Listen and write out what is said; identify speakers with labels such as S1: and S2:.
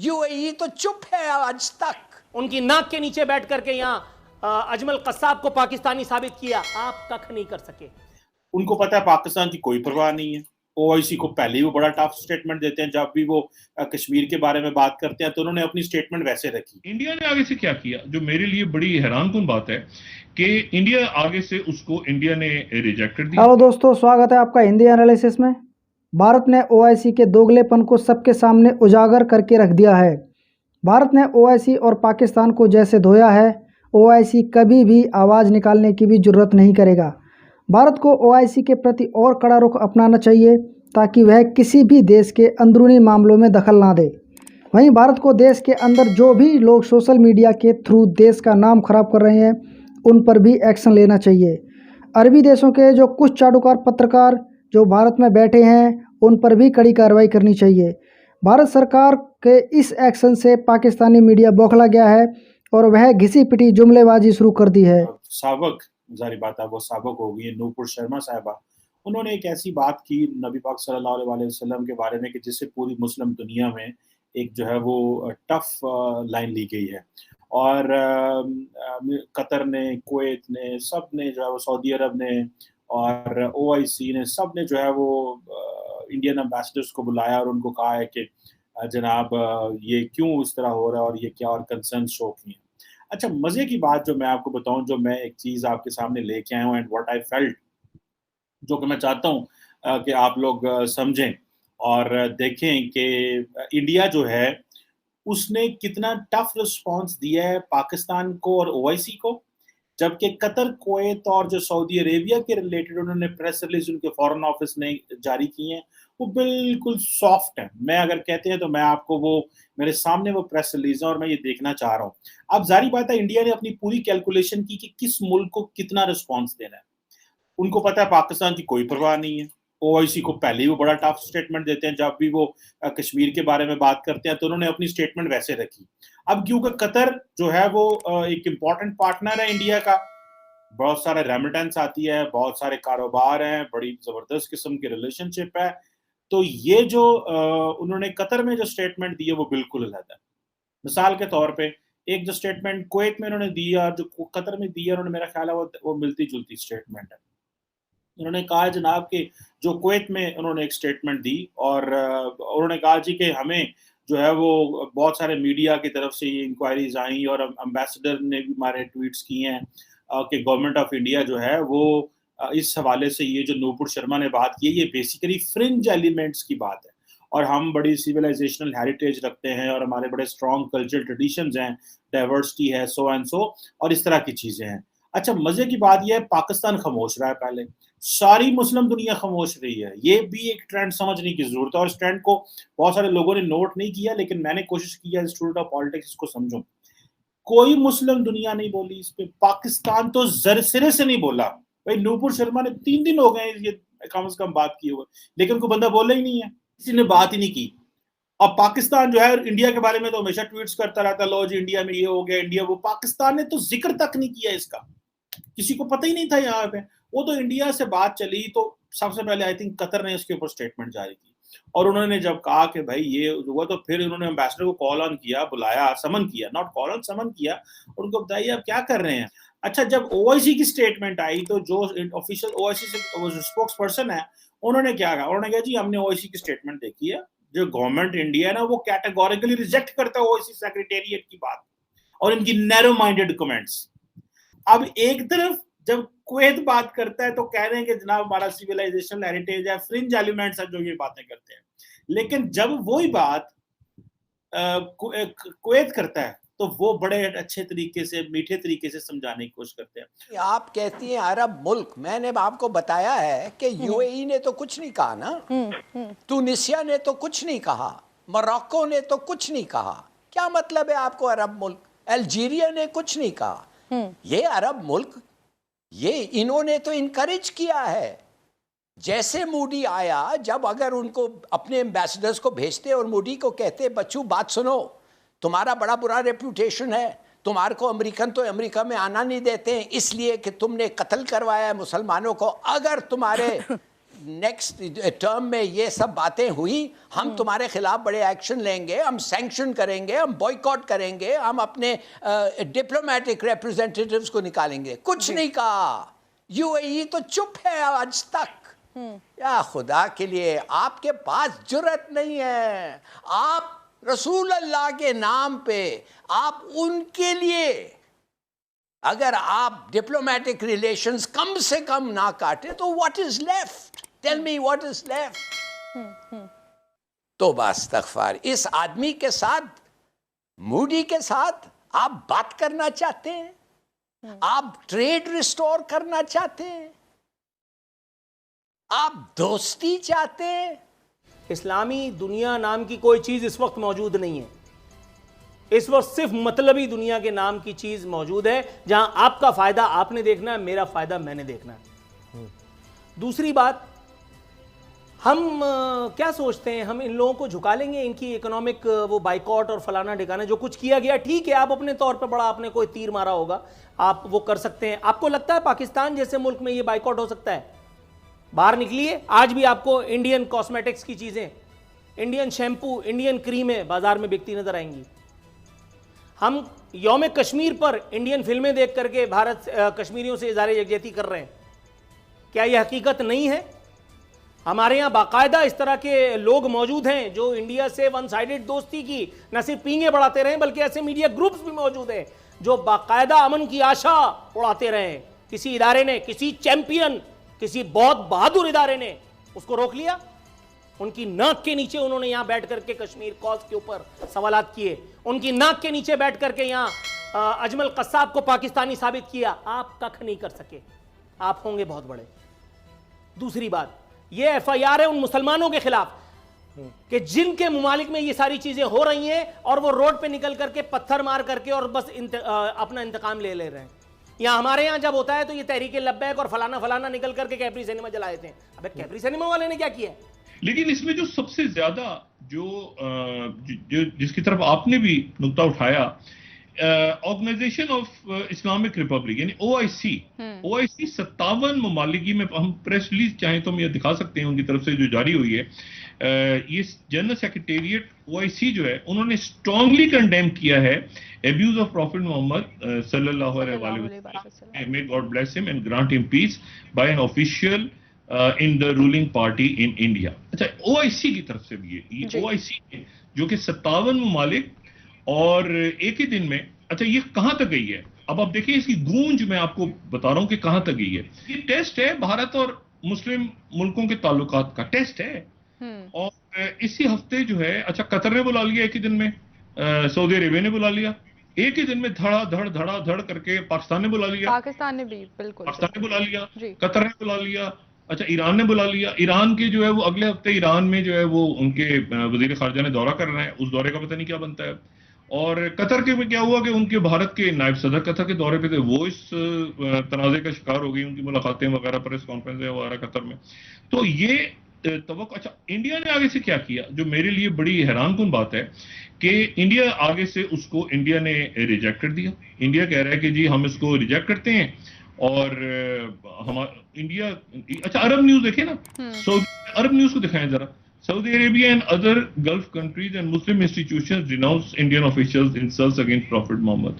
S1: UAE तो चुप है आज तक।
S2: उनकी नाक के नीचे बैठ करके यहाँ अजमल कसाब को पाकिस्तानी साबित किया, आप कख नहीं कर सके।
S3: उनको पता है पाकिस्तान की कोई परवाह नहीं है। ओआईसी को पहले ही वो बड़ा टफ स्टेटमेंट देते हैं, जब भी वो कश्मीर के बारे में बात करते हैं तो उन्होंने अपनी स्टेटमेंट वैसे रखी।
S4: इंडिया ने आगे से क्या किया, जो मेरे लिए बड़ी हैरानकुन बात है कि इंडिया आगे से उसको इंडिया ने रिजेक्ट कर दिया।
S5: हेलो दोस्तों, स्वागत है आपका हिंदी एनालिसिस में। भारत ने ओआईसी के दोगलेपन को सबके सामने उजागर करके रख दिया है। भारत ने ओआईसी और पाकिस्तान को जैसे धोया है, ओआईसी कभी भी आवाज़ निकालने की भी जरूरत नहीं करेगा। भारत को ओआईसी के प्रति और कड़ा रुख अपनाना चाहिए ताकि वह किसी भी देश के अंदरूनी मामलों में दखल ना दे। वहीं भारत को देश के अंदर जो भी लोग सोशल मीडिया के थ्रू देश का नाम खराब कर रहे हैं, उन पर भी एक्शन लेना चाहिए। अरबी देशों के जो कुछ चाटुकार पत्रकार जो भारत में बैठे हैं, उन पर भी कड़ी कार्रवाई करनी चाहिए। भारत सरकार के इस एक्शन से पाकिस्तानी मीडिया बौखला गया है और वह घिसी पिटी जुमलेबाजी शुरू कर दी है।
S3: साबक, जारी बात है वो साबक हो गई है नूपुर शर्मा साहिबा। उन्होंने एक ऐसी बात की नबी पाक सल्लल्लाहु अलैहि वसल्लम के बारे में कि जिससे पूरी मुस्लिम दुनिया में एक जो है वो टफ लाइन ली गई है। और कतर ने, कुवैत ने, सब ने जो है वो, सऊदी अरब ने और ओआईसी ने, सब ने जो है वो इंडियन एम्बेसडर्स को बुलाया और उनको कहा है कि जनाब ये क्यों इस तरह हो रहा है और ये क्या, और कंसर्न शो किए। अच्छा, मजे की बात जो मैं आपको बताऊं, जो मैं एक चीज आपके सामने लेके आया हूँ एंड व्हाट आई फेल्ट, जो कि मैं चाहता हूं कि आप लोग समझें और देखें कि इंडिया जो है उसने कितना टफ रिस्पांस दिया है पाकिस्तान को और ओआईसी को, जबकि कतर, कुवैत और जो सऊदी अरेबिया के रिलेटेड उन्होंने प्रेस रिलीज उनके फॉरेन ऑफिस ने जारी की हैं, वो बिल्कुल सॉफ्ट है। मैं अगर कहते हैं तो मैं आपको वो मेरे सामने वो प्रेस रिलीज है और मैं ये देखना चाह रहा हूँ। अब जारी बात है, इंडिया ने अपनी पूरी कैलकुलेशन की कि किस मुल्क को कितना रिस्पॉन्स देना है। उनको पता है पाकिस्तान की कोई परवाह नहीं है। ओआईसी को पहले ही वो बड़ा टफ स्टेटमेंट देते हैं, जब भी वो कश्मीर के बारे में बात करते हैं तो उन्होंने अपनी स्टेटमेंट वैसे रखी। अब क्योंकि कतर जो है वो एक इम्पॉर्टेंट पार्टनर है इंडिया का, बहुत सारे रेमिटेंस आती है, बहुत सारे कारोबार हैं, बड़ी जबरदस्त किस्म की रिलेशनशिप है, तो ये जो उन्होंने कतर में जो स्टेटमेंट दी है वो बिल्कुल अलग है। मिसाल के तौर पे एक जो स्टेटमेंट कुवैत में उन्होंने दी है और जो कतर में दी है, उन्होंने, मेरा ख्याल है वो मिलती जुलती स्टेटमेंट है। उन्होंने कहा जनाब कि जो कुवैत में उन्होंने एक स्टेटमेंट दी और उन्होंने कहा जी कि हमें जो है वो बहुत सारे मीडिया की तरफ से ये इंक्वायरीज आई और एम्बेसडर ने भी हमारे ट्वीट्स किए हैं कि गवर्नमेंट ऑफ इंडिया जो है वो इस हवाले से ये जो नूपुर शर्मा ने बात की है, ये बेसिकली फ्रिंज एलिमेंट्स की बात है और हम बड़ी सिविलाइजेशनल हेरिटेज रखते हैं और हमारे बड़े स्ट्रॉन्ग कल्चरल ट्रेडिशंस हैं, डाइवर्सिटी है, सो एंड सो, और इस तरह की चीज़ें हैं। अच्छा, मज़े की बात यह है पाकिस्तान खामोश रहा है, पहले सारी मुस्लिम दुनिया खामोश रही है। ये भी एक ट्रेंड समझने की जरूरत है और इस ट्रेंड को बहुत सारे लोगों ने नोट नहीं किया, लेकिन मैंने कोशिश की है स्टूडेंट ऑफ पॉलिटिक्स इसको समझूं। कोई मुस्लिम दुनिया नहीं बोली इस पे, पाकिस्तान तो जर सिरे से नहीं बोला। भाई नूपुर शर्मा ने 3 दिन हो गए ये कम से कम बात की हुई, लेकिन कोई बंदा बोला ही नहीं है, किसी ने बात ही नहीं की। अब पाकिस्तान जो है इंडिया के बारे में तो हमेशा ट्वीट्स करता रहता, लो जी इंडिया में ये हो गया, इंडिया वो, पाकिस्तान ने तो जिक्र तक नहीं किया इसका, किसी को पता ही नहीं था यहाँ पे। वो तो इंडिया से बात चली तो सबसे पहले आई थिंक कतर ने इसके ऊपर स्टेटमेंट जारी की और उन्होंने जब कहा कि भाई ये हुआ तो फिर उन्होंने एम्बेसडर को कॉल ऑन किया, बुलाया, समन किया, नॉट कॉल ऑन, समन किया और उनको बताइए आप क्या कर रहे हैं। अच्छा, जब ओआईसी की स्टेटमेंट आई तो जो ऑफिशियल ओआईसी से स्पोक्स पर्सन है, उन्होंने क्या कहा, उन्होंने कहा जी हमने ओआईसी की स्टेटमेंट देखी है, जो गवर्नमेंट इंडिया है ना वो कैटेगोरिकली रिजेक्ट करता है ओआईसी सेक्रेटेरिएट की बात और इनकी नैरो माइंडेड कमेंट्स। अब एक तरफ जब कुवैत बात करता है तो कह रहे हैं कि जनाब हमारा सिविलाइजेशनल हेरिटेज है, फ्रिंज एलिमेंट्स है जो ये बातें करते हैं, लेकिन जब वही बात कुवैत करता है तो वो बड़े अच्छे तरीके से, मीठे तरीके से समझाने की कोशिश करते हैं।
S1: आप कहती हैं अरब मुल्क, मैंने आपको बताया है कि यूएई ने तो कुछ नहीं कहा ना, तुनिसिया ने तो कुछ नहीं कहा, मोरक्को ने तो कुछ नहीं कहा, क्या मतलब है आपको अरब मुल्क? अल्जीरिया ने कुछ नहीं कहा। ये अरब मुल्क, ये इन्होंने तो इनकरेज किया है। जैसे मोदी आया, जब अगर उनको अपने एम्बेसडर्स को भेजते और मोदी को कहते बच्चों बात सुनो, तुम्हारा बड़ा बुरा रेपुटेशन है, तुम्हारे को अमेरिकन तो अमेरिका में आना नहीं देते हैं इसलिए कि तुमने कत्ल करवाया है मुसलमानों को, अगर तुम्हारे नेक्स्ट टर्म में ये सब बातें हुई, हम तुम्हारे खिलाफ बड़े एक्शन लेंगे, हम सैंक्शन करेंगे, हम बॉयकॉट करेंगे, हम अपने डिप्लोमेटिक रिप्रेजेंटेटिव्स को निकालेंगे, कुछ नहीं कहा। यूएई तो चुप है आज तक। या खुदा के लिए, आपके पास जुर्रत नहीं है। आप रसूल अल्लाह के नाम पे, आप उनके लिए अगर आप डिप्लोमेटिक रिलेशंस कम से कम ना काटे तो what is left? Tell me what is left? तो इस्तग़फ़ार, इस आदमी के साथ, मूडी के साथ आप बात करना चाहते हैं? आप ट्रेड रिस्टोर करना चाहते हैं? आप दोस्ती चाहते हैं?
S2: इस्लामी दुनिया नाम की कोई चीज इस वक्त मौजूद नहीं है। इस वक्त सिर्फ मतलबी दुनिया के नाम की चीज मौजूद है, जहां आपका फायदा आपने देखना है, मेरा फायदा मैंने देखना है। दूसरी बात, हम क्या सोचते हैं, हम इन लोगों को झुका लेंगे? इनकी इकोनॉमिक वो बाइकॉट और फलाना ठिकाना जो कुछ किया गया, ठीक है, आप अपने तौर पे बड़ा, आपने कोई तीर मारा होगा, आप वो कर सकते हैं। आपको लगता है पाकिस्तान जैसे मुल्क में ये बाइकॉट हो सकता है? बाहर निकलिए, आज भी आपको इंडियन कॉस्मेटिक्स की चीजें, इंडियन शैम्पू, इंडियन क्रीमें बाजार में बिकती नजर आएंगी। हम यौम कश्मीर पर इंडियन फिल्में देख करके भारत कश्मीरियों से इज़हार यकजहती कर रहे हैं। क्या यह हकीकत नहीं है? हमारे यहाँ बाकायदा इस तरह के लोग मौजूद हैं जो इंडिया से वन साइडेड दोस्ती की न सिर्फ पींगे बढ़ाते रहे, बल्कि ऐसे मीडिया ग्रुप्स भी मौजूद हैं जो बाकायदा अमन की आशा उड़ाते रहे। किसी इदारे ने, किसी चैंपियन, किसी बहुत बहादुर इदारे ने उसको रोक लिया। उनकी नाक के नीचे उन्होंने यहां बैठ करके कश्मीर कॉज के ऊपर सवालात किए। उनकी नाक के नीचे बैठ करके यहां अजमल कस्साब को पाकिस्तानी साबित किया। आप कख नहीं कर सके, आप होंगे बहुत बड़े। दूसरी बात, ये एफआईआर है उन मुसलमानों के खिलाफ कि जिनके मुमालिक में ये सारी चीजें हो रही हैं और वो रोड पे निकल करके पत्थर मार करके और बस अपना इंतकाम ले रहे हैं। यहाँ हमारे यहाँ जब होता है तो ये तहरीके लब्बैक और फलाना फलाना निकल करके कैप्री सिनेमा जला देते हैं। अबे कैप्री सिनेमा वाले ने क्या किया?
S4: लेकिन इसमें जो सबसे ज्यादा जिसकी तरफ आपने भी नुक्ता उठाया, ऑर्गेनाइजेशन ऑफ इस्लामिक रिपब्लिक यानी ओआईसी 57 ममालिकी में, हम प्रेस रिलीज चाहें तो हम ये दिखा सकते हैं उनकी तरफ से जो जारी हुई है। ये जनरल सेक्रेटेरिएट ओआईसी जो है, उन्होंने स्ट्रांगली कंडेम किया है abuse of Prophet Muhammad sallallahu alaihi wasallam, may God bless him and grant him peace, by an official in the ruling party in India। अच्छा, OIC की तरफ से भी ये OIC जो कि 57 ममालिक और एक ही दिन में, अच्छा ये कहां तक गई है? अब आप देखिए इसकी गूंज मैं आपको बता रहा हूं कि कहां तक गई है। ये टेस्ट है भारत और मुस्लिम मुल्कों के ताल्लुकात का टेस्ट है। और इसी हफ्ते जो है, अच्छा कतर ने बुला लिया एक ही दिन में, सऊदी अरेबिया ने बुला लिया एक ही दिन में, धड़ करके पाकिस्तान ने बुला लिया,
S6: पाकिस्तान ने भी बिल्कुल
S4: पाकिस्तान ने बुला लिया, कतर ने बुला लिया, अच्छा ईरान ने बुला लिया। ईरान के जो है वो अगले हफ्ते ईरान में जो है वो उनके वजीर खारजा ने दौरा कर रहे हैं, उस दौरे का पता नहीं क्या बनता है। और कतर के में क्या हुआ कि उनके भारत के नायब सदर कतर के दौरे पे थे, वो इस तनाजे का शिकार हो गई, उनकी मुलाकातें वगैरह, प्रेस कॉन्फ्रेंस वगैरह कतर में। तो ये अच्छा, इंडिया ने आगे से क्या किया, जो मेरे लिए बड़ी हैरानकुन बात है कि इंडिया आगे से उसको इंडिया ने रिजेक्ट कर दिया। इंडिया कह रहा है कि जी हम इसको रिजेक्ट करते हैं। और हमारा इंडिया, अच्छा अरब न्यूज देखे ना, अरब न्यूज को दिखाएं जरा। Saudi Arabia and other Gulf countries and Muslim institutions denounce Indian officials' insults against Prophet Muhammad.